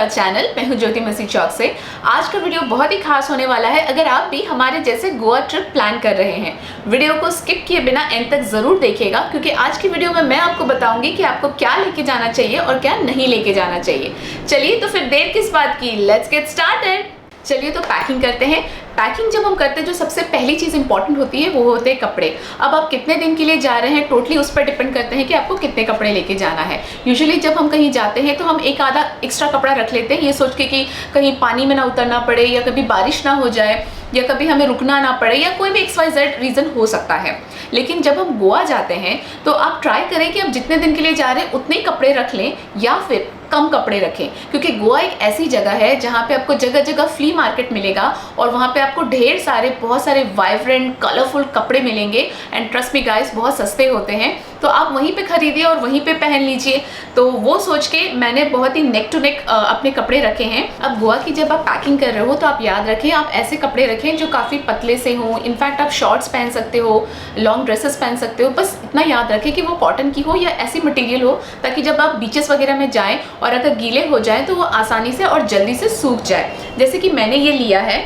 Channel. मैं हूं ज्योति मसीह चौक से। आज का वीडियो बहुत ही खास होने वाला है। अगर आप भी हमारे जैसे गोवा ट्रिप प्लान कर रहे हैं, वीडियो को स्किप किए बिना एंड तक जरूर देखिएगा, क्योंकि आज की वीडियो में मैं आपको बताऊंगी कि आपको क्या लेके जाना चाहिए और क्या नहीं लेके जाना चाहिए। चलिए तो फिर देर किस बात की, लेट्स गेट स्टार्टेड। चलिए तो पैकिंग करते हैं। पैकिंग जब हम करते हैं, जो सबसे पहली चीज़ इंपॉर्टेंट होती है वो होते हैं कपड़े। अब आप कितने दिन के लिए जा रहे हैं, टोटली उस पर डिपेंड करते हैं कि आपको कितने कपड़े लेके जाना है। यूजुअली जब हम कहीं जाते हैं तो हम एक आधा एक्स्ट्रा कपड़ा रख लेते हैं, ये सोच के कि कहीं पानी में ना उतरना पड़े, या कभी बारिश ना हो जाए, या कभी हमें रुकना ना पड़े, या कोई भी XYZ रीज़न हो सकता है। लेकिन जब हम गोवा जाते हैं तो आप ट्राई करें कि आप जितने दिन के लिए जा रहे हैं उतने ही कपड़े रख लें, या फिर कम कपड़े रखें, क्योंकि गोवा एक ऐसी जगह है जहाँ पे आपको जगह जगह फ्ली मार्केट मिलेगा और वहाँ पे आपको ढेर सारे बहुत सारे वाइब्रेंट कलरफुल कपड़े मिलेंगे। एंड ट्रस्ट मी गाइस, बहुत सस्ते होते हैं, तो आप वहीं पे खरीदिए और वहीं पे पहन लीजिए। तो वो सोच के मैंने बहुत ही नेक टू नेक अपने कपड़े रखे हैं। अब गोवा की जब आप पैकिंग कर रहे हो तो आप याद रखें, आप ऐसे कपड़े रखें जो काफ़ी पतले से हों। इनफैक्ट आप शॉर्ट्स पहन सकते हो, लॉन्ग ड्रेसेस पहन सकते हो, बस इतना याद रखें कि वो कॉटन की हो या ऐसी मटेरियल हो ताकि जब आप बीचेस वगैरह में जाएं और अगर गीले हो जाएं तो वो आसानी से और जल्दी से सूख जाए। जैसे कि मैंने ये लिया है,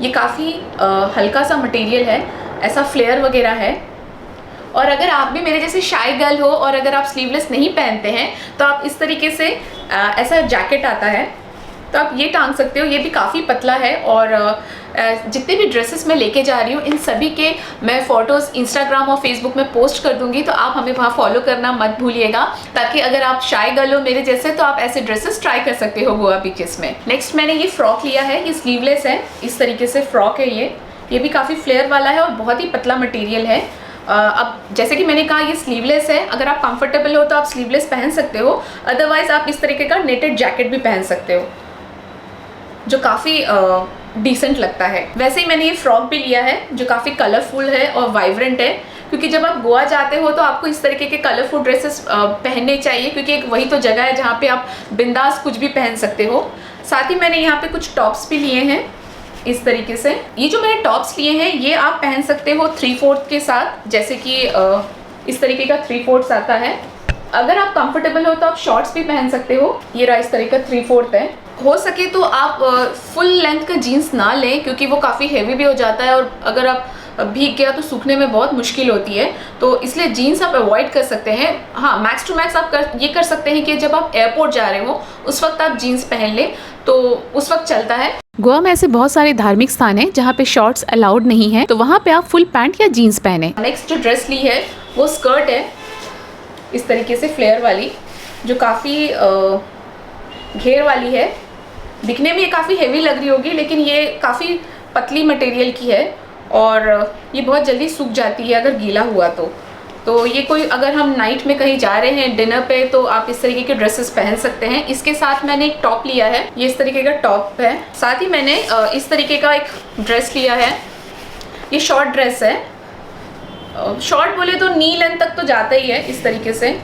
ये काफ़ी हल्का सा मटेरियल है, ऐसा फ्लेयर वगैरह है। और अगर आप भी मेरे जैसे शाई गर्ल हो और अगर आप स्लीवलेस नहीं पहनते हैं तो आप इस तरीके से ऐसा जैकेट आता है तो आप ये टांग सकते हो। ये भी काफ़ी पतला है। और जितने भी ड्रेसेस मैं लेके जा रही हूँ इन सभी के मैं फ़ोटोज़ इंस्टाग्राम और फेसबुक में पोस्ट कर दूंगी, तो आप हमें वहाँ फॉलो करना मत भूलिएगा, ताकि अगर आप शाई गर्ल हो मेरे जैसे तो आप ऐसे ड्रेसेस ट्राई कर सकते हो गोवा बीचेस में। नेक्स्ट मैंने ये फ्रॉक लिया है, ये स्लीवलेस है, इस तरीके से फ्रॉक है। ये भी काफ़ी फ्लेयर वाला है और बहुत ही पतला मटीरियल है। अब जैसे कि मैंने कहा ये स्लीवलेस है, अगर आप कंफर्टेबल हो तो आप स्लीवलेस पहन सकते हो, अदरवाइज आप इस तरीके का नेटेड जैकेट भी पहन सकते हो जो काफ़ी डिसेंट लगता है। वैसे ही मैंने ये फ्रॉक भी लिया है जो काफ़ी कलरफुल है और वाइब्रेंट है, क्योंकि जब आप गोवा जाते हो तो आपको इस तरीके के कलरफुल ड्रेसेस पहनने चाहिए, क्योंकि एक वही तो जगह है जहाँ पे आप बिंदास कुछ भी पहन सकते हो। साथ ही मैंने यहाँ पे कुछ टॉप्स भी लिए हैं इस तरीके से। ये जो मैंने टॉप्स लिए हैं ये आप पहन सकते हो 3/4 के साथ, जैसे कि इस तरीके का 3/4 आता है। अगर आप कंफर्टेबल हो तो आप शॉर्ट्स भी पहन सकते हो। ये रहा इस तरीके का 3/4 है। हो सके तो आप फुल लेंथ का जीन्स ना लें, क्योंकि वो काफ़ी हैवी भी हो जाता है और अगर आप भीग गया तो सूखने में बहुत मुश्किल होती है, तो इसलिए जीन्स आप अवॉइड कर सकते हैं। हाँ, मैक्स टू मैक्स आप ये कर सकते हैं कि जब आप एयरपोर्ट जा रहे हो उस वक्त आप जीन्स पहन लें, तो उस वक्त चलता है। गोवा में ऐसे बहुत सारे धार्मिक स्थान हैं जहाँ पे शॉर्ट्स अलाउड नहीं है, तो वहाँ पे आप फुल पैंट या जीन्स पहने। नेक्स्ट जो ड्रेस ली है वो स्कर्ट है, इस तरीके से फ्लेयर वाली, जो काफ़ी घेर वाली है। दिखने में ये काफ़ी हेवी लग रही होगी, लेकिन ये काफ़ी पतली मटेरियल की है और ये बहुत जल्दी सूख जाती है अगर गीला हुआ तो ये कोई अगर हम नाइट में कहीं जा रहे हैं डिनर पे तो आप इस तरीके के ड्रेसेस पहन सकते हैं। इसके साथ मैंने एक टॉप लिया है, ये इस तरीके का टॉप है। साथ ही मैंने इस तरीके का एक ड्रेस लिया है, ये शॉर्ट ड्रेस है। शॉर्ट बोले तो नी लेंथ तक तो जाता ही है। इस तरीके से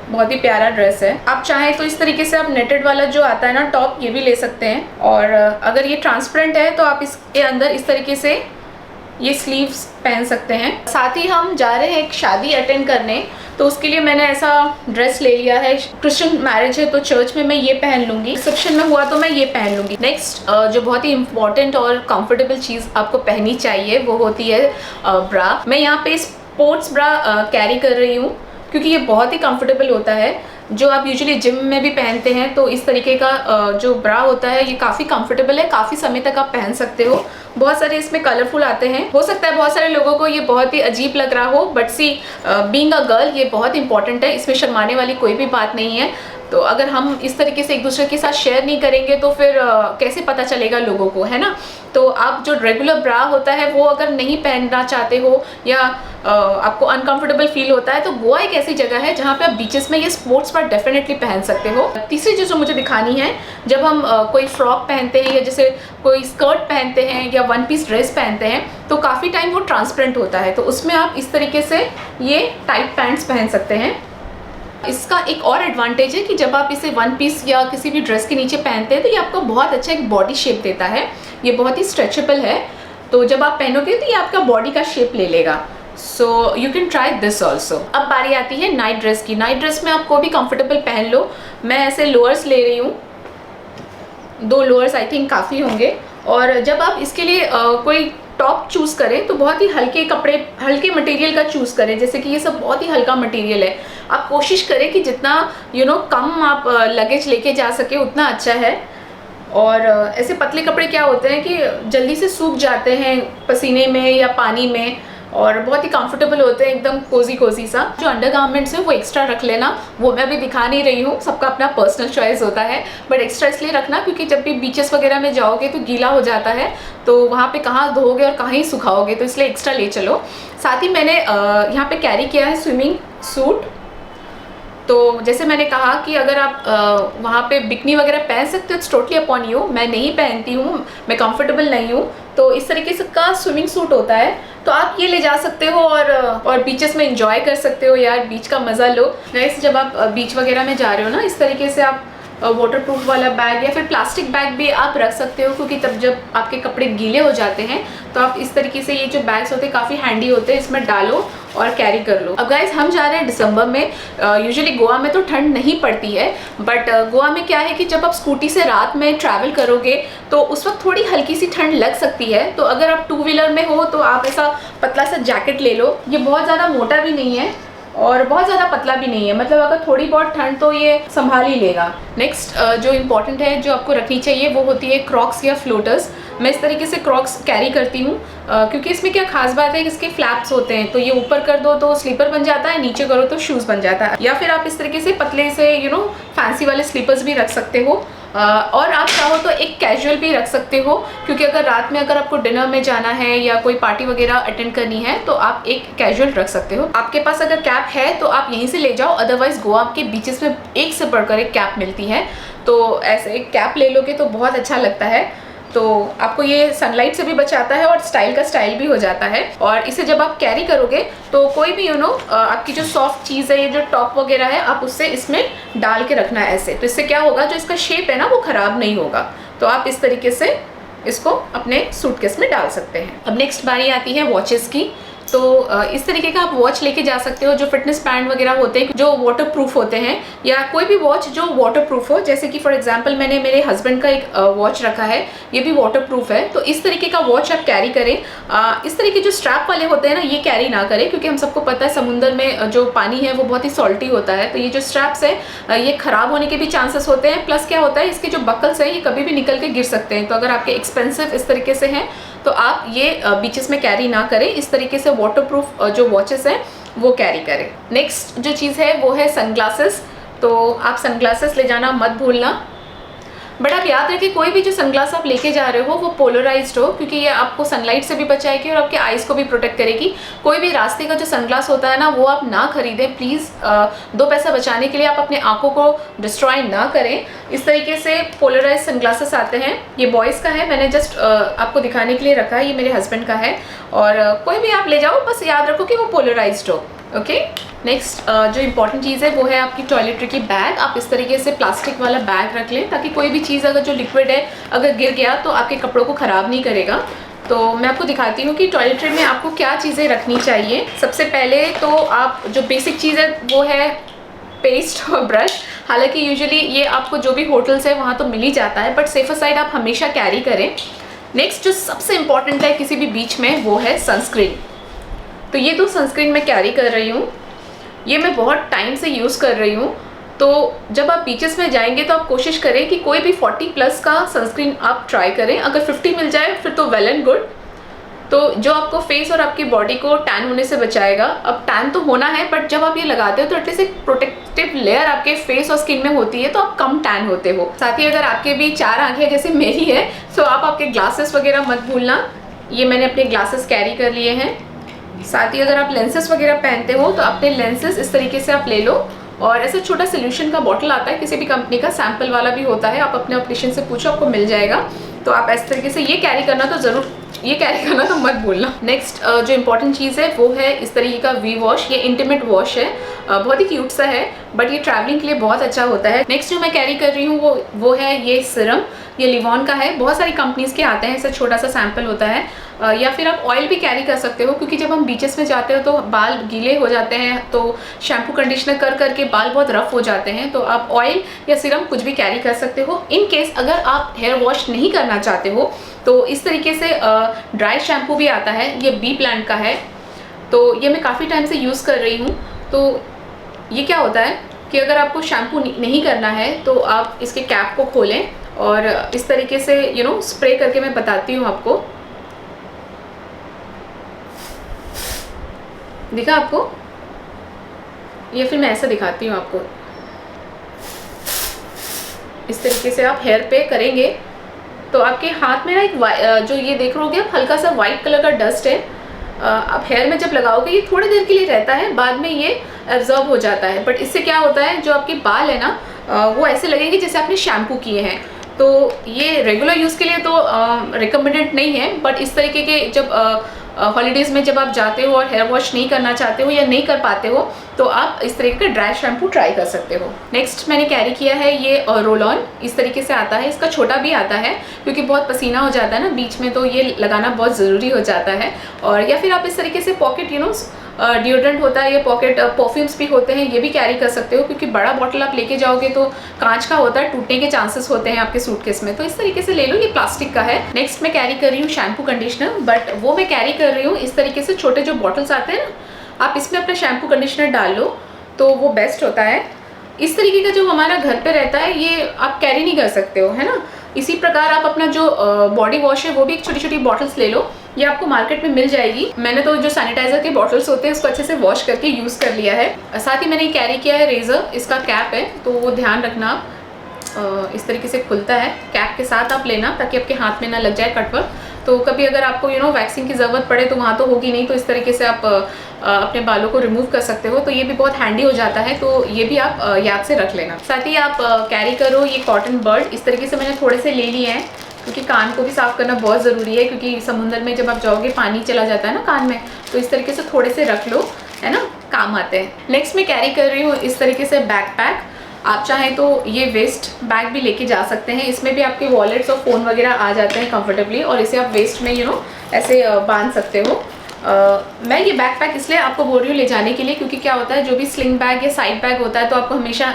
बहुत ही प्यारा ड्रेस है। आप चाहें तो इस तरीके से आप नेटेड वाला जो आता है ना टॉप, ये भी ले सकते हैं। और अगर ये ट्रांसपेरेंट है तो आप इसके अंदर इस तरीके से ये स्लीव्स पहन सकते हैं। साथ ही हम जा रहे हैं एक शादी अटेंड करने, तो उसके लिए मैंने ऐसा ड्रेस ले लिया है। क्रिश्चियन मैरिज है तो चर्च में मैं ये पहन लूँगी, रिसेप्शन में हुआ तो मैं ये पहन लूँगी। नेक्स्ट जो बहुत ही इंपॉर्टेंट और कंफर्टेबल चीज़ आपको पहननी चाहिए वो होती है ब्रा। मैं यहाँ पे स्पोर्ट्स ब्रा कैरी कर रही हूँ, क्योंकि ये बहुत ही कंफर्टेबल होता है, जो आप यूजुअली जिम में भी पहनते हैं। तो इस तरीके का जो ब्रा होता है ये काफ़ी कंफर्टेबल है, काफ़ी समय तक आप पहन सकते हो। बहुत सारे इसमें कलरफुल आते हैं। हो सकता है बहुत सारे लोगों को ये बहुत ही अजीब लग रहा हो, but see being a girl ये बहुत इंपॉर्टेंट है, इसमें शर्माने वाली कोई भी बात नहीं है। तो अगर हम इस तरीके से एक दूसरे के साथ शेयर नहीं करेंगे तो फिर कैसे पता चलेगा लोगों को, है ना। तो आप जो रेगुलर ब्रा होता है वो अगर नहीं पहनना चाहते हो या आपको अनकंफर्टेबल फील होता है, तो गोवा एक ऐसी जगह है जहाँ पे आप बीचेस में ये स्पोर्ट्स ब्रा डेफिनेटली पहन सकते हो। तीसरी चीज़ जो मुझे दिखानी है, जब हम कोई फ्रॉक पहनते हैं या जैसे कोई स्कर्ट पहनते हैं या वन पीस ड्रेस पहनते हैं तो काफ़ी टाइम वो ट्रांसपेरेंट होता है, तो उसमें आप इस तरीके से ये टाइट पैंट्स पहन सकते हैं। इसका एक और एडवांटेज है कि जब आप इसे वन पीस या किसी भी ड्रेस के नीचे पहनते हैं तो ये आपको बहुत अच्छा एक बॉडी शेप देता है। ये बहुत ही स्ट्रेचेबल है, तो जब आप पहनोगे तो ये आपका बॉडी का शेप ले लेगा। So you can try this also. अब बारी आती है नाइट ड्रेस की। नाइट ड्रेस में आप कोई भी कंफर्टेबल पहन लो। मैं ऐसे लोअर्स ले रही हूँ, 2 लोअर्स आई थिंक काफ़ी होंगे। और जब आप इसके लिए कोई टॉप चूज़ करें तो बहुत ही हल्के कपड़े, हल्के मटेरियल का चूज़ करें। जैसे कि ये सब बहुत ही हल्का मटेरियल है। आप कोशिश करें कि जितना कम आप लगेज लेके जा सके उतना अच्छा है। और ऐसे पतले कपड़े क्या होते हैं कि जल्दी से सूख जाते हैं पसीने में या पानी में, और बहुत ही कंफर्टेबल होते हैं, एकदम कोजी कोजी सा। जो अंडरगारमेंट्स है वो एक्स्ट्रा रख लेना, वो मैं अभी दिखा नहीं रही हूँ, सबका अपना पर्सनल चॉइस होता है, बट एक्स्ट्रा इसलिए रखना क्योंकि जब भी बीचेस वगैरह में जाओगे तो गीला हो जाता है, तो वहाँ पे कहाँ धोगे और कहाँ ही सुखाओगे, तो इसलिए एक्स्ट्रा ले चलो। साथ ही मैंने यहाँ पे कैरी किया है स्विमिंग सूट। तो जैसे मैंने कहा कि अगर आप वहाँ पे बिकनी वगैरह पहन सकते हो, इट्स टोटली अपॉन यू। मैं नहीं पहनती हूँ, मैं कंफर्टेबल नहीं हूँ, तो इस तरीके से का स्विमिंग सूट होता है, तो आप ये ले जा सकते हो और बीचेस में एंजॉय कर सकते हो यार, बीच का मज़ा लो। गाइस, जब आप बीच वगैरह में जा रहे हो ना, इस तरीके से आप वाटरप्रूफ वाला बैग या फिर प्लास्टिक बैग भी आप रख सकते हो, क्योंकि तब जब आपके कपड़े गीले हो जाते हैं तो आप इस तरीके से, ये जो बैग्स होते हैं काफ़ी हैंडी होते हैं, इसमें डालो और कैरी कर लो। अब गाइस, हम जा रहे हैं दिसंबर में। यूजुअली गोवा में तो ठंड नहीं पड़ती है, बट गोवा में क्या है कि जब आप स्कूटी से रात में ट्रैवल करोगे तो उस वक्त थोड़ी हल्की सी ठंड लग सकती है। तो अगर आप 2 व्हीलर में हो तो आप ऐसा पतला सा जैकेट ले लो। ये बहुत ज़्यादा मोटा भी नहीं है और बहुत ज़्यादा पतला भी नहीं है, मतलब अगर थोड़ी बहुत ठंड तो ये संभाल ही लेगा। नेक्स्ट जो इम्पॉर्टेंट है, जो आपको रखनी चाहिए, वो होती है क्रॉक्स या फ्लोटर्स। मैं इस तरीके से क्रॉक्स कैरी करती हूँ क्योंकि इसमें क्या खास बात है कि इसके फ्लैप्स होते हैं, तो ये ऊपर कर दो तो स्लीपर बन जाता है, नीचे करो तो शूज़ बन जाता है। या फिर आप इस तरीके से पतले से फैंसी वाले स्लीपर्स भी रख सकते हो, और आप चाहो तो एक कैजुअल भी रख सकते हो, क्योंकि अगर रात में अगर आपको डिनर में जाना है या कोई पार्टी वगैरह अटेंड करनी है तो आप एक कैजुअल रख सकते हो। आपके पास अगर कैप है तो आप यहीं से ले जाओ, अदरवाइज गोवा के बीचेस में एक से बढ़कर एक कैप मिलती है, तो ऐसे एक कैप ले लोगे तो बहुत अच्छा लगता है। तो आपको ये सनलाइट से भी बचाता है और स्टाइल का स्टाइल भी हो जाता है। और इसे जब आप कैरी करोगे तो कोई भी आपकी जो सॉफ्ट चीज़ है, ये जो टॉप वगैरह है, आप उससे इसमें डाल के रखना है ऐसे। तो इससे क्या होगा, जो इसका शेप है ना वो ख़राब नहीं होगा। तो आप इस तरीके से इसको अपने सूटकेस में डाल सकते हैं। अब नेक्स्ट बारी आती है वॉचेस की। तो इस तरीके का आप वॉच लेके जा सकते हो, जो फिटनेस बैंड वगैरह होते हैं जो वाटरप्रूफ होते हैं, या कोई भी वॉच जो वाटरप्रूफ हो। जैसे कि फॉर एग्जांपल मैंने मेरे हस्बैंड का एक वॉच रखा है, ये भी वाटरप्रूफ है। तो इस तरीके का वॉच आप कैरी करें। इस तरीके जो स्ट्रैप वाले होते हैं ना, ये कैरी ना करें, क्योंकि हम सबको पता है समुद्र में जो पानी है वो बहुत ही सॉल्टी होता है। तो ये जो स्ट्रैप्स है ये ख़राब होने के भी चांसेस होते हैं। प्लस क्या होता है, इसके जो बकल्स हैं ये कभी भी निकल के गिर सकते हैं। तो अगर आपके एक्सपेंसिव इस तरीके से हैं तो आप ये बीचेस में कैरी ना करें। इस तरीके से वाटरप्रूफ जो वॉचेस हैं वो कैरी करें। नेक्स्ट जो चीज़ है वो है सनग्लासेस। तो आप सनग्लासेस ले जाना मत भूलना, बट आप याद रखें कोई भी जो सनग्लास आप लेके जा रहे हो वो पोलराइज्ड हो, क्योंकि ये आपको सनलाइट से भी बचाएगी और आपके आईज को भी प्रोटेक्ट करेगी। कोई भी रास्ते का जो सनग्लास होता है ना वो आप ना खरीदें प्लीज़। 2 पैसा बचाने के लिए आप अपने आंखों को डिस्ट्रॉय ना करें। इस तरीके से पोलराइज सनग्लासेस आते हैं। ये बॉयज़ का है, मैंने जस्ट आपको दिखाने के लिए रखा है। ये मेरे हस्बैंड का है, और कोई भी आप ले जाओ, बस याद रखो कि वो पोलराइज्ड हो। ओके। नेक्स्ट जो इम्पॉर्टेंट चीज़ है वो है आपकी टॉयलेटरी की बैग। आप इस तरीके से प्लास्टिक वाला बैग रख लें, ताकि कोई भी चीज़ अगर जो लिक्विड है अगर गिर गया तो आपके कपड़ों को ख़राब नहीं करेगा। तो मैं आपको दिखाती हूँ कि टॉयलेटरी में आपको क्या चीज़ें रखनी चाहिए। सबसे पहले तो आप जो बेसिक चीज़ है वो है पेस्ट और ब्रश। हालांकि यूजुअली ये आपको जो भी होटल्स है वहाँ तो मिल ही जाता है, बट सेफर साइड आप हमेशा कैरी करें। नेक्स्ट जो सबसे इम्पॉर्टेंट है किसी भी बीच में वो है सनस्क्रीन। तो ये तो सनस्क्रीन मैं कैरी कर रही हूँ, ये मैं बहुत टाइम से यूज़ कर रही हूँ। तो जब आप बीचेस में जाएंगे तो आप कोशिश करें कि कोई भी 40+ का सनस्क्रीन आप ट्राई करें। अगर 50 मिल जाए फिर तो वेल एंड गुड। तो जो आपको फेस और आपकी बॉडी को टैन होने से बचाएगा। अब टैन तो होना है, बट जब आप ये लगाते हो तो एटलीस्ट एक प्रोटेक्टिव लेयर आपके फेस और स्किन में होती है, तो आप कम टैन होते हो। साथ ही अगर आपके भी 4 आंखें जैसे मेरी है तो आप आपके ग्लासेस वगैरह मत भूलना। ये मैंने अपने ग्लासेस कैरी कर लिए हैं। साथ ही अगर आप लेंसेज वगैरह पहनते हो तो अपने लेंसेज इस तरीके से आप ले लो। और ऐसे छोटा सोल्यूशन का बॉटल आता है किसी भी कंपनी का, सैम्पल वाला भी होता है, आप अपने ऑप्टिशियन से पूछो आपको मिल जाएगा। तो आप इस तरीके से ये कैरी करना तो ज़रूर, ये कैरी करना तो मत भूलना। नेक्स्ट जो इम्पोर्टेंट चीज़ है वो है इस तरीके का वी वॉश। ये इंटीमेट वॉश है, बहुत ही क्यूट सा है, बट ये ट्रैवलिंग के लिए बहुत अच्छा होता है। नेक्स्ट जो मैं कैरी कर रही हूँ वो है ये सिरम। ये लिवॉन का है, बहुत सारी कंपनीज़ के आते हैं, ऐसा छोटा सा सैम्पल होता है। या फिर आप ऑयल भी कैरी कर सकते हो, क्योंकि जब हम बीचेस में जाते हो तो बाल गीले हो जाते हैं, तो शैम्पू कंडीशनर कर करके बाल बहुत रफ हो जाते हैं। तो आप ऑयल या सीरम कुछ भी कैरी कर सकते हो। इन केस अगर आप हेयर वॉश नहीं करना चाहते हो तो इस तरीके से ड्राई शैम्पू भी आता है, ये बी प्लांट का है, तो ये मैं काफ़ी टाइम से यूज़ कर रही हूँ। तो ये क्या होता है कि अगर आपको शैम्पू नहीं करना है तो आप इसके कैप को खोलें और इस तरीके से स्प्रे करके मैं बताती हूँ आपको। दिखा आपको, या फिर मैं ऐसा दिखाती हूँ आपको। इस तरीके से आप हेयर पे करेंगे तो आपके हाथ में ना एक जो ये देख रहे हो आप हल्का सा वाइट कलर का डस्ट है, आप हेयर में जब लगाओगे ये थोड़ी देर के लिए रहता है, बाद में ये एब्जॉर्ब हो जाता है। बट इससे क्या होता है, जो आपके बाल है ना वो ऐसे लगेंगे जैसे आपने शैम्पू किए हैं। तो ये रेगुलर यूज़ के लिए तो रिकमेंडेड नहीं है, बट इस तरीके के जब हॉलीडेज़ में जब आप जाते हो और हेयर वॉश नहीं करना चाहते हो या नहीं कर पाते हो तो आप इस तरीके का ड्राई शैम्पू ट्राई कर सकते हो। नेक्स्ट मैंने कैरी किया है ये रोल ऑन, इस तरीके से आता है। इसका छोटा भी आता है क्योंकि बहुत पसीना हो जाता है ना बीच में, तो ये लगाना बहुत ज़रूरी हो जाता है। और या फिर आप इस तरीके से पॉकेट डिओड्रेंट होता है, ये पॉकेट परफ्यूम्स भी होते हैं, ये भी कैरी कर सकते हो, क्योंकि बड़ा बॉटल आप लेके जाओगे तो कांच का होता है, टूटने के चांसेस होते हैं आपके सूटकेस में, तो इस तरीके से ले लो, ये प्लास्टिक का है। नेक्स्ट मैं कैरी कर रही हूँ शैम्पू कंडीशनर, बट वो मैं कैरी कर रही हूँ इस तरीके से छोटे जो बॉटल्स आते हैं ना, आप इसमें अपना शैम्पू कंडीशनर डाल लो तो वो बेस्ट होता है। इस तरीके का जो हमारा घर पे रहता है ये आप कैरी नहीं कर सकते हो, है ना। इसी प्रकार आप अपना जो बॉडी वॉश है वो भी एक छोटी छोटी बॉटल्स ले लो, ये आपको मार्केट में मिल जाएगी। मैंने तो जो सैनिटाइजर के बॉटल्स होते हैं उसको अच्छे से वॉश करके यूज़ कर लिया है। साथ ही मैंने कैरी किया है रेज़र, इसका कैप है तो वो ध्यान रखना आप इस तरीके से खुलता है, कैप के साथ आप लेना ताकि आपके हाथ में ना लग जाए कटवर्क। तो कभी अगर आपको वैक्सिंग की ज़रूरत पड़े तो वहाँ तो होगी नहीं, तो इस तरीके से आप अपने बालों को रिमूव कर सकते हो, तो ये भी बहुत हैंडी हो जाता है, तो ये भी आप याद से रख लेना। साथ ही आप कैरी करो ये कॉटन बर्ड, इस तरीके से मैंने थोड़े से ले लिए हैं क्योंकि कान को भी साफ़ करना बहुत ज़रूरी है, क्योंकि समुद्र में जब आप जाओगे पानी चला जाता है ना कान में, तो इस तरीके से थोड़े से रख लो, है ना, काम आते हैं। नेक्स्ट मैं कैरी कर रही हूँ इस तरीके से बैकपैक, आप चाहें तो ये वेस्ट बैग भी लेके जा सकते हैं, इसमें भी आपके वॉलेट्स और फ़ोन वगैरह आ जाते हैं कंफर्टेबली, और इसे आप वेस्ट में ऐसे बांध सकते हो। मैं ये बैकपैक इसलिए आपको बोल रही हूँ ले जाने के लिए, क्योंकि क्या होता है जो भी स्लिंग बैग या साइड बैग होता है तो आपको हमेशा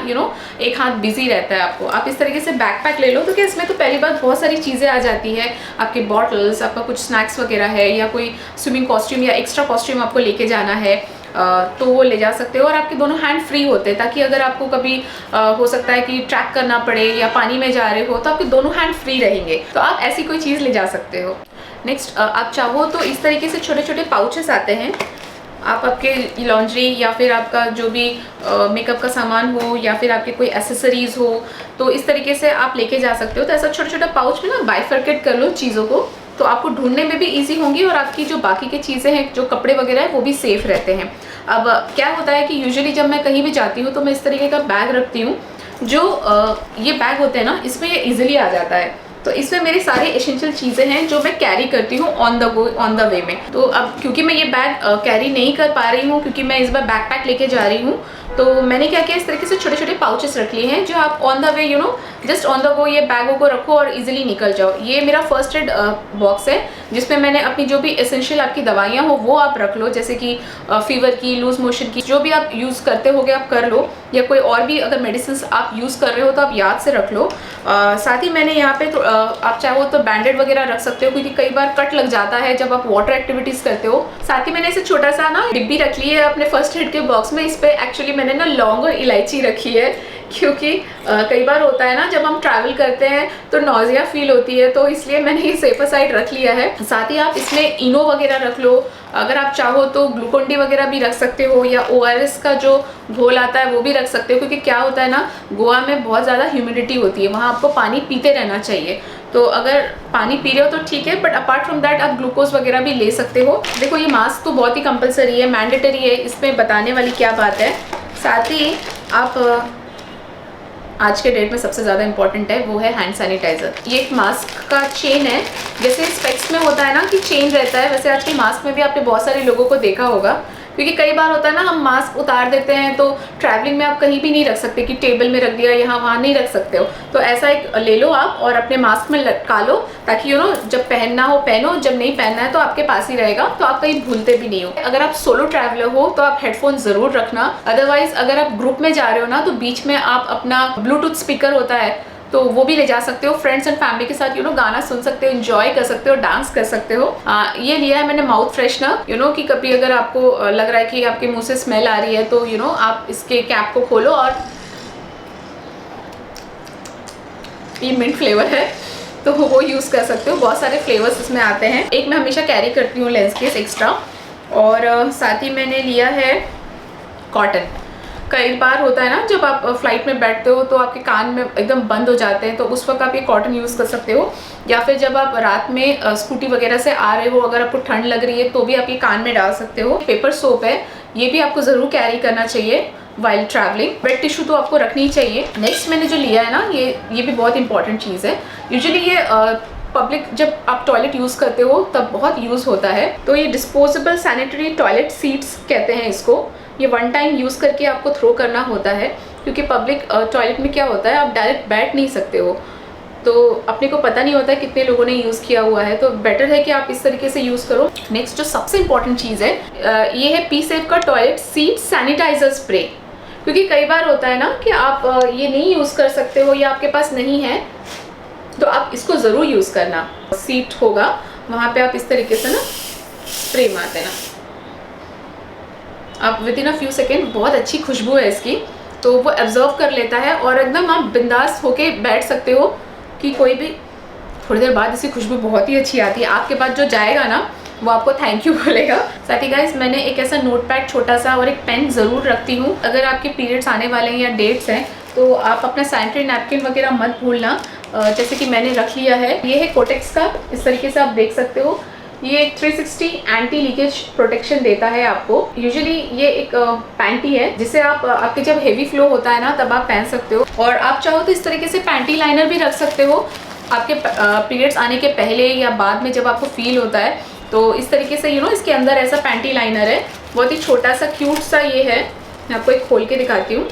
एक हाथ बिजी रहता है आपको। आप इस तरीके से बैकपैक ले लो तो क्या इसमें तो पहली बात बहुत सारी चीज़ें आ जाती है, आपके बॉटल्स, आपका कुछ स्नैक्स वगैरह है, या कोई स्विमिंग कॉस्ट्यूम या एक्स्ट्रा कॉस्ट्यूम आपको लेके जाना है तो वो ले जा सकते हो। और आपके दोनों हैंड फ्री होते हैं, ताकि अगर आपको कभी हो सकता है कि ट्रैक करना पड़े या पानी में जा रहे हो तो आपके दोनों हैंड फ्री रहेंगे, तो आप ऐसी कोई चीज़ ले जा सकते हो। नेक्स्ट आप चाहो तो इस तरीके से छोटे छोटे पाउचेस आते हैं, आप आपके लॉन्ड्री या फिर आपका जो भी मेकअप का सामान हो या फिर आपके कोई एसेसरीज़ हो, तो इस तरीके से आप लेके जा सकते हो। तो ऐसा छोटा छोटा पाउच में ना बाइफरकेट कर लो चीज़ों को, तो आपको ढूंढने में भी इजी होंगी और आपकी जो बाकी की चीज़ें हैं, जो कपड़े वगैरह है, वो भी सेफ रहते हैं। अब क्या होता है कि यूजुअली जब मैं कहीं भी जाती हूँ तो मैं इस तरीके का बैग रखती हूँ, जो ये बैग होते हैं ना, इसमें ये ईजिली आ जाता है, तो इसमें मेरी सारी एसेंशियल चीज़ें हैं जो मैं कैरी करती हूँ ऑन द वे में। तो अब क्योंकि मैं ये बैग कैरी नहीं कर पा रही हूँ, क्योंकि मैं इस बार बैकपैक लेके जा रही हूँ, तो मैंने क्या किया, इस तरीके से छोटे छोटे पाउचेस रख लिए हैं जो आप on the way just on the go ये बैगों को रखो और इजीली निकल जाओ। ये मेरा फर्स्ट एड बॉक्स है जिसमें मैंने अपनी जो भी एसेंशियल आपकी दवाइयाँ हो वो आप रख लो, जैसे कि फीवर की, लूज मोशन की, जो भी आप यूज़ करते होगे आप कर लो, या कोई और भी अगर मेडिसिन आप यूज़ कर रहे हो तो आप याद से रख लो। साथ ही मैंने यहाँ पे आप चाहो तो बैंडेड वगैरह रख सकते हो, क्योंकि कई बार कट लग जाता है जब आप वाटर एक्टिविटीज़ करते हो। साथ ही मैंने इसे छोटा सा ना डिब्बी रख ली है अपने फर्स्ट एड के बॉक्स में, इस पर एक्चुअली मैंने ना लौंग और इलायची रखी है, क्योंकि कई बार होता है ना जब हम ट्रैवल करते हैं तो नॉजिया फील होती है, तो इसलिए मैंने ये सेफर साइड रख लिया है। साथ ही आप इसमें इनो वगैरह रख लो, अगर आप चाहो तो ग्लूकोन डी वगैरह भी रख सकते हो, या ORS का जो घोल आता है वो भी रख सकते हो, क्योंकि क्या होता है ना गोवा में बहुत ज़्यादा ह्यूमिडिटी होती है, वहाँ आपको पानी पीते रहना चाहिए। तो अगर पानी पी रहे हो तो ठीक है, बट अपार्ट फ्रॉम दैट आप ग्लूकोज वगैरह भी ले सकते हो। देखो ये मास्क तो बहुत ही कंपलसरी है, मैंडेटरी है, इसमें बताने वाली क्या बात है। साथ ही आप आज के डेट में सबसे ज़्यादा इंपॉर्टेंट है वो है हैंड सैनिटाइज़र। ये एक मास्क का चेन है, जैसे स्पेक्स में होता है ना कि चेन रहता है, वैसे आज के मास्क में भी आपने बहुत सारे लोगों को देखा होगा क्योंकि कई बार होता है ना, हम मास्क उतार देते हैं तो ट्रैवलिंग में आप कहीं भी नहीं रख सकते कि टेबल में रख दिया, यहाँ वहाँ नहीं रख सकते हो। तो ऐसा एक ले लो आप और अपने मास्क में लटका लो, ताकि जब पहनना हो पहनो, जब नहीं पहनना है तो आपके पास ही रहेगा, तो आप कहीं भूलते भी नहीं हो। अगर आप सोलो ट्रैवलर हो तो आप हेडफोन जरूर रखना। अदरवाइज अगर आप ग्रुप में जा रहे हो ना, तो बीच में आप अपना ब्लूटूथ स्पीकर होता है तो वो भी ले जा सकते हो। फ्रेंड्स एंड फैमिली के साथ गाना सुन सकते हो, एंजॉय कर सकते हो, डांस कर सकते हो। ये लिया है मैंने माउथ फ्रेशनर, कि कभी अगर आपको लग रहा है कि आपके मुंह से स्मेल आ रही है तो आप इसके कैप को खोलो और ये मिंट फ्लेवर है तो वो यूज़ कर सकते हो। बहुत सारे फ्लेवर्स इसमें आते हैं। एक मैं हमेशा कैरी करती हूँ लेंस केस एक्स्ट्रा, और साथ ही मैंने लिया है कॉटन। कई बार होता है ना, जब आप फ्लाइट में बैठते हो तो आपके कान में एकदम बंद हो जाते हैं, तो उस वक्त आप ये कॉटन यूज़ कर सकते हो। या फिर जब आप रात में स्कूटी वगैरह से आ रहे हो, अगर आपको ठंड लग रही है तो भी आप ये कान में डाल सकते हो। पेपर सोप है, ये भी आपको ज़रूर कैरी करना चाहिए वाइल ट्रैवलिंग। वेट टिश्यू तो आपको रखनी ही चाहिए। नेक्स्ट मैंने जो लिया है ना, ये भी बहुत इंपॉर्टेंट चीज़ है। यूजुअली ये पब्लिक जब आप टॉयलेट यूज़ करते हो तब बहुत यूज़ होता है। तो ये डिस्पोजेबल सैनिटरी टॉयलेट सीट्स कहते हैं इसको। ये वन टाइम यूज़ करके आपको थ्रो करना होता है, क्योंकि पब्लिक टॉयलेट में क्या होता है, आप डायरेक्ट बैठ नहीं सकते हो, तो अपने को पता नहीं होता है कितने लोगों ने यूज़ किया हुआ है, तो बेटर है कि आप इस तरीके से यूज़ करो। नेक्स्ट जो सबसे इंपॉर्टेंट चीज़ है, ये है पी सेफ का टॉयलेट सीट सैनिटाइजर स्प्रे। क्योंकि कई बार होता है ना कि आप ये नहीं यूज़ कर सकते हो या आपके पास नहीं है, तो आप इसको ज़रूर यूज़ करना। सीट होगा वहाँ पे आप इस तरीके से ना स्प्रे मार देना, आप with in a few second. बहुत अच्छी खुशबू है इसकी, तो वो एब्जॉर्व कर लेता है और एकदम आप बिंदास होके बैठ सकते हो कि कोई भी। थोड़ी देर बाद इसकी खुशबू बहुत ही अच्छी आती है, आपके पास जो जाएगा ना वो आपको थैंक यू बोलेगा। साथ ही गाइस मैंने एक ऐसा नोटपैड छोटा सा और एक पेन ज़रूर रखती हूँ। अगर आपके पीरियड्स आने वाले हैं या डेट्स हैं तो आप अपना सैनिटरी नैपकिन वगैरह मत भूलना। जैसे कि मैंने रख लिया है, ये है कोटेक्स का, इस तरीके से आप देख सकते हो। ये 360 एंटी लीकेज प्रोटेक्शन देता है आपको। यूजुअली ये एक पैंटी है जिसे आप आपके जब हेवी फ्लो होता है ना तब आप पहन सकते हो, और आप चाहो तो इस तरीके से पैंटी लाइनर भी रख सकते हो आपके पीरियड्स आने के पहले या बाद में जब आपको फील होता है, तो इस तरीके से इसके अंदर ऐसा पैंटी लाइनर है। बहुत ही छोटा सा क्यूट सा ये है, मैं आपको एक खोल के दिखाती हूँ।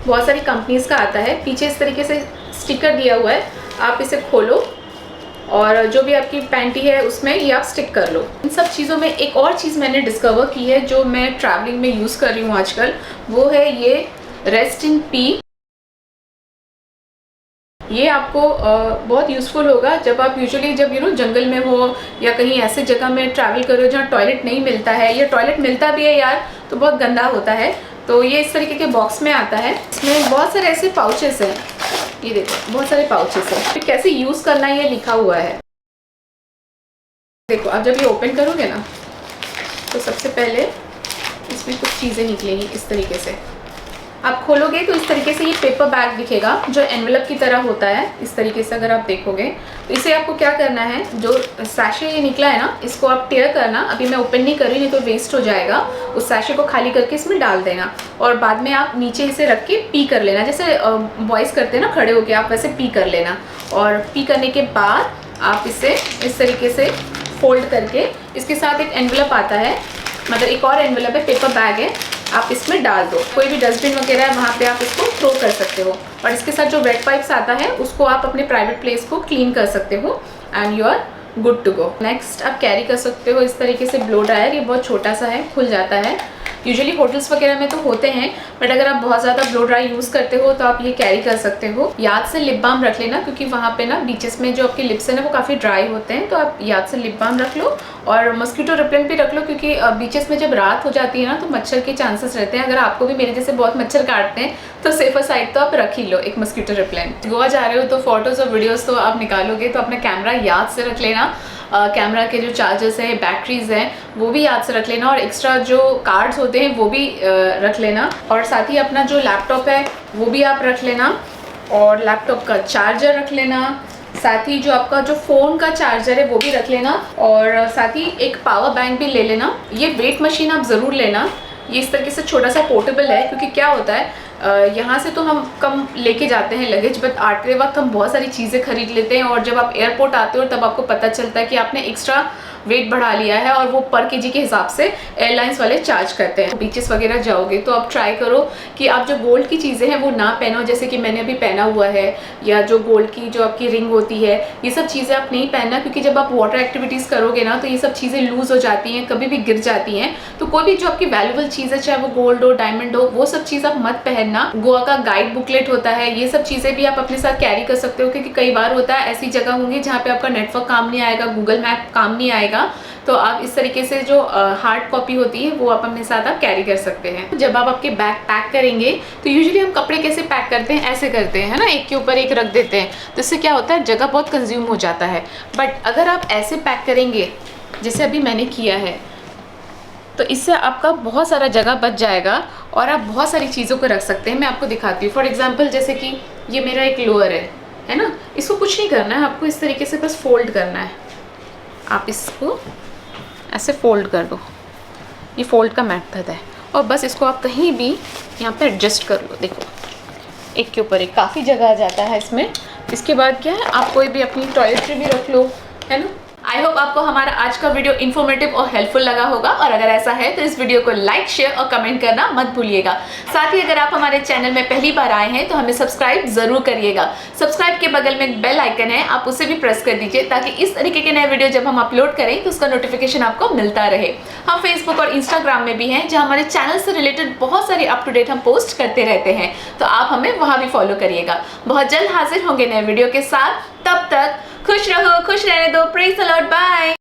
बहुत सारी कंपनीज का आता है, पीछे इस तरीके से स्टिकर दिया हुआ है, आप इसे खोलो और जो भी आपकी पैंटी है उसमें ये आप स्टिक कर लो। इन सब चीज़ों में एक और चीज़ मैंने डिस्कवर की है जो मैं ट्रैवलिंग में यूज़ कर रही हूँ आजकल, वो है ये रेस्ट इन पी। ये आपको बहुत यूज़फुल होगा जब आप यूजुअली जब जंगल में हो या कहीं ऐसे जगह में ट्रैवल करो जहाँ टॉयलेट नहीं मिलता है, या टॉयलेट मिलता भी है यार तो बहुत गंदा होता है। तो ये इस तरीके के बॉक्स में आता है, इसमें बहुत सारे ऐसे पाउचेस हैं, ये देखो बहुत सारे पाउचेस हैं, तो कैसे यूज़ करना है ये लिखा हुआ है। देखो आप जब ये ओपन करोगे ना तो सबसे पहले इसमें कुछ चीज़ें निकलेंगी इस तरीके से। आप खोलोगे तो इस तरीके से ये पेपर बैग दिखेगा जो एनवेलप की तरह होता है। इस तरीके से अगर आप देखोगे तो इसे आपको क्या करना है, जो सैशे ये निकला है ना इसको आप टेयर करना। अभी मैं ओपन नहीं कर रही, नहीं तो वेस्ट हो जाएगा। उस सैशे को खाली करके इसमें डाल देना और बाद में आप नीचे इसे रख के पी कर लेना, जैसे बॉयज़ करते हैं ना खड़े होके, आप वैसे पी कर लेना। और पी करने के बाद आप इसे इस तरीके से फोल्ड करके, इसके साथ एक एनवेलप आता है, मतलब एक और एनवेलप है, पेपर बैग है, आप इसमें डाल दो। कोई भी डस्टबिन वगैरह है वहाँ पे आप इसको थ्रो कर सकते हो। और इसके साथ जो वेट पाइप्स आता है उसको आप अपने प्राइवेट प्लेस को क्लीन कर सकते हो and you are good to go. Next आप कैरी कर सकते हो इस तरीके से ब्लो ड्रायर। ये बहुत छोटा सा है, खुल जाता है। यूजुअली होटल्स वगैरह में तो होते हैं, बट अगर आप बहुत ज़्यादा ब्लो ड्राई यूज़ करते हो तो आप ये कैरी कर सकते हो। याद से लिप बाम रख लेना, क्योंकि वहाँ पे ना बीचेस में जो आपके लिप्स हैं ना वो काफ़ी ड्राई होते हैं, तो आप याद से लिप बाम रख लो। और मस्कीटो रिपेलेंट भी रख लो, क्योंकि बीचेस में जब रात हो जाती है ना तो मच्छर के चांसेस रहते हैं। अगर आपको भी मेरे जैसे बहुत मच्छर काटते हैं तो सेफर साइड तो आप रख ही लो एक मस्कीटो रिपेलेंट। गोवा जा रहे हो तो फोटोज़ और वीडियोज़ तो आप निकालोगे, तो अपना कैमरा याद से रख लेना। कैमरा के जो चार्जर्स हैं, बैटरीज हैं, वो भी याद से रख लेना, और एक्स्ट्रा जो कार्ड्स होते हैं वो भी रख लेना। और साथ ही अपना जो लैपटॉप है वो भी आप रख लेना, और लैपटॉप का चार्जर रख लेना। साथ ही जो आपका जो फ़ोन का चार्जर है वो भी रख लेना, और साथ ही एक पावर बैंक भी ले लेना। ये वेट मशीन आप ज़रूर लेना, ये इस तरीके से छोटा सा पोर्टेबल है, क्योंकि क्या होता है यहाँ से तो हम कम लेके जाते हैं लगेज, बट आते वक्त हम बहुत सारी चीज़ें खरीद लेते हैं और जब आप एयरपोर्ट आते हो तब आपको पता चलता है कि आपने एक्स्ट्रा वेट बढ़ा लिया है और वो पर केजी के हिसाब से एयरलाइंस वाले चार्ज करते हैं। बीचेस वगैरह जाओगे तो आप ट्राई करो कि आप जो गोल्ड की चीज़ें हैं वो ना पहनो, जैसे कि मैंने अभी पहना हुआ है, या जो गोल्ड की जो आपकी रिंग होती है, ये सब चीज़ें आप नहीं पहनना, क्योंकि जब आप वाटर एक्टिविटीज़ करोगे ना तो ये सब चीज़ें लूज़ हो जाती हैं, कभी भी गिर जाती हैं। तो कोई भी जो आपकी वैल्यूबल चीज़ है, चाहे वो गोल्ड हो, डायमंड हो, वो सब चीज़ आप मत पहनना। गोवा का गाइड बुकलेट होता है, ये सब चीज़ें भी आप अपने साथ कैरी कर सकते हो, क्योंकि कई बार होता है ऐसी जगह होंगी जहाँ पे आपका नेटवर्क काम नहीं आएगा, गूगल मैप काम नहीं आएगा, तो आप इस तरीके से जो हार्ड कॉपी होती है वो आप अपने साथ आप कैरी कर सकते हैं। जब आप आपके बैग पैक करेंगे तो यूजुअली हम कपड़े कैसे पैक करते हैं, ऐसे करते हैं, है ना, एक के ऊपर एक रख देते हैं, तो इससे क्या होता है, जगह बहुत कंज्यूम हो जाता है। बट अगर आप ऐसे पैक करेंगे जैसे अभी मैंने किया है, तो इससे आपका बहुत सारा जगह बच जाएगा और आप बहुत सारी चीज़ों को रख सकते हैं। मैं आपको दिखाती हूँ। फॉर एग्जाम्पल जैसे कि ये मेरा एक लोअर है ना, इसको कुछ नहीं करना है, आपको इस तरीके से बस फोल्ड करना है। आप इसको ऐसे फोल्ड कर दो, ये फोल्ड का मेथड है, और बस इसको आप कहीं भी यहाँ पे एडजस्ट कर लो। देखो, एक के ऊपर एक काफ़ी जगह आ जाता है इसमें। इसके बाद क्या है, आप कोई भी अपनी टॉयलेटरी भी रख लो, है ना। आई होप आपको हमारा आज का वीडियो इन्फॉर्मेटिव और हेल्पफुल लगा होगा, और अगर ऐसा है तो इस वीडियो को लाइक, शेयर और कमेंट करना मत भूलिएगा। साथ ही अगर आप हमारे चैनल में पहली बार आए हैं तो हमें सब्सक्राइब जरूर करिएगा। सब्सक्राइब के बगल में एक बेल आइकन है, आप उसे भी प्रेस कर दीजिए ताकि इस तरीके के नए वीडियो जब हम अपलोड करें तो उसका नोटिफिकेशन आपको मिलता रहे। हम फेसबुक और इंस्टाग्राम में भी हैं, जहाँ हमारे चैनल से रिलेटेड बहुत सारी अप टू डेट हम पोस्ट करते रहते हैं, तो आप हमें वहाँ भी फॉलो करिएगा। बहुत जल्द हाजिर होंगे नए वीडियो के साथ, तब तक खुश रहो, खुश रहने दो। Praise the Lord, bye.